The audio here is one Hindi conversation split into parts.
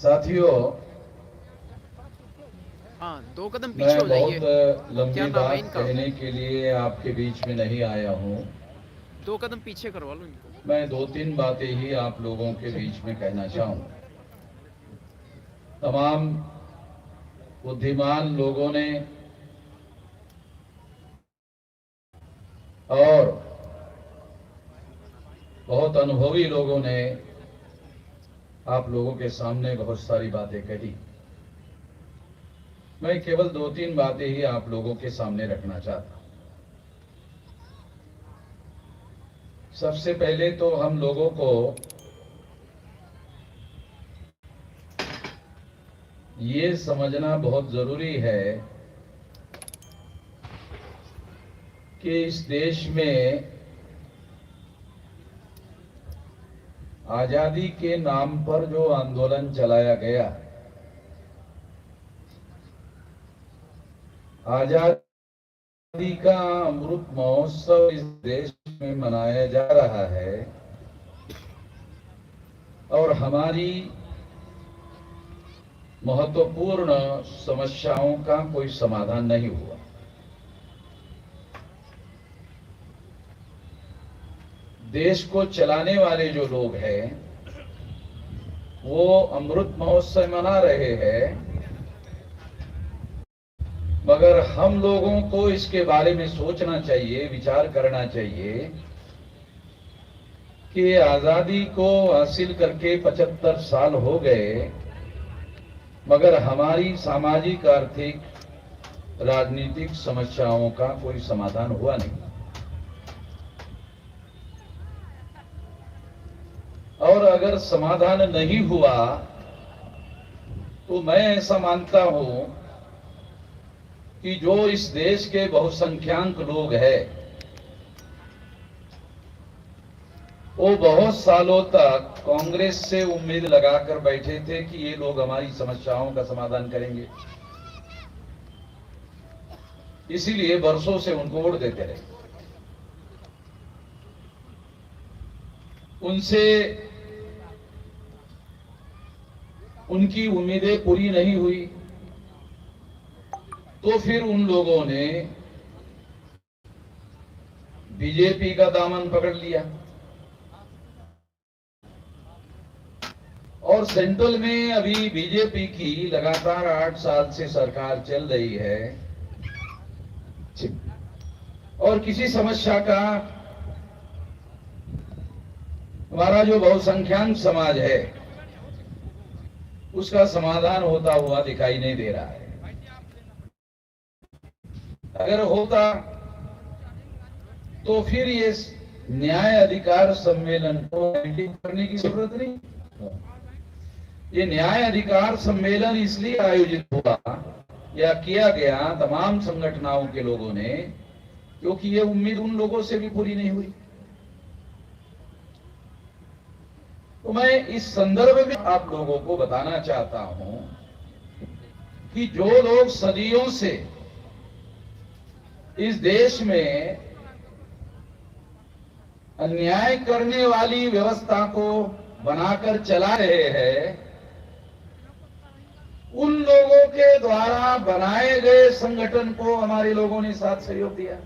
साथियों, हाँ, 2 कदम पीछे मैं हो जाइए। बहुत लंबी क्या नाम है बात इनका? कहने के लिए आपके बीच में नहीं आया हूँ। 2 कदम पीछे करवा लो इनको। मैं 2-3 बातें ही आप लोगों के बीच में कहना चाहूँ। तमाम बुद्धिमान लोगों ने और बहुत अनुभवी लोगों ने आप लोगों के सामने बहुत सारी बातें कही। मैं केवल 2-3 बातें ही आप लोगों के सामने रखना चाहता हूँ। सबसे पहले तो हम लोगों को ये समझना बहुत जरूरी है कि इस देश में आजादी के नाम पर जो आंदोलन चलाया गया, आजादी का अमृत महोत्सव इस देश में मनाया जा रहा है और हमारी महत्वपूर्ण समस्याओं का कोई समाधान नहीं हुआ। देश को चलाने वाले जो लोग हैं वो अमृत महोत्सव मना रहे हैं, मगर हम लोगों को इसके बारे में सोचना चाहिए, विचार करना चाहिए कि आजादी को हासिल करके 75 साल हो गए, मगर हमारी सामाजिक, आर्थिक, राजनीतिक समस्याओं का कोई समाधान हुआ नहीं। और अगर समाधान नहीं हुआ तो मैं ऐसा मानता हूं कि जो इस देश के बहुसंख्यक लोग हैं वो बहुत सालों तक कांग्रेस से उम्मीद लगाकर बैठे थे कि ये लोग हमारी समस्याओं का समाधान करेंगे, इसीलिए वर्षों से उनको वोट देते रहे। उनसे उनकी उम्मीदें पूरी नहीं हुई तो फिर उन लोगों ने बीजेपी का दामन पकड़ लिया और सेंट्रल में अभी बीजेपी की लगातार 8 साल से सरकार चल रही है और किसी समस्या का हमारा जो बहुसंख्यक समाज है उसका समाधान होता हुआ दिखाई नहीं दे रहा है। अगर होता तो फिर ये न्याय अधिकार सम्मेलन को करने की जरूरत नहीं। ये न्याय अधिकार सम्मेलन इसलिए आयोजित हुआ या किया गया तमाम संगठनों के लोगों ने क्योंकि ये उम्मीद उन लोगों से भी पूरी नहीं हुई। तो मैं इस संदर्भ में आप लोगों को बताना चाहता हूं कि जो लोग सदियों से इस देश में अन्याय करने वाली व्यवस्था को बनाकर चला रहे हैं, उन लोगों के द्वारा बनाए गए संगठन को हमारे लोगों ने साथ सहयोग दिया।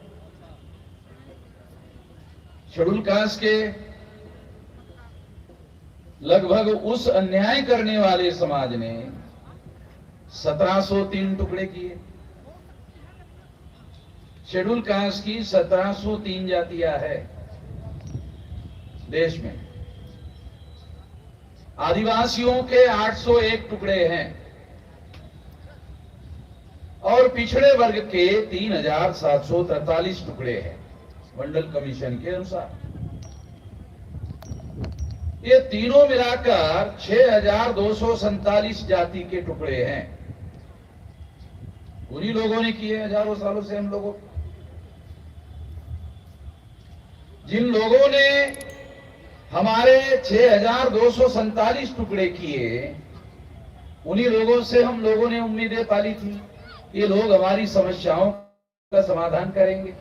शेड्यूल कास्ट के लगभग उस अन्याय करने वाले समाज ने 1703 टुकड़े किए। शेड्यूल कास्ट की 1703 जातियां है देश में, आदिवासियों के 801 टुकड़े हैं और पिछड़े वर्ग के 3743 टुकड़े हैं मंडल कमीशन के अनुसार। ये तीनों मिलाकर 6247 जाति के टुकड़े हैं। उन्हीं लोगों ने किए हजारों सालों से। हम लोगों जिन लोगों ने हमारे 6247 टुकड़े किए, उन्हीं लोगों से हम लोगों ने उम्मीदें पाली थी ये लोग हमारी समस्याओं का समाधान करेंगे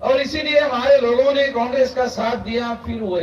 और इसीलिए हमारे लोगों ने कांग्रेस का साथ दिया। फिर वो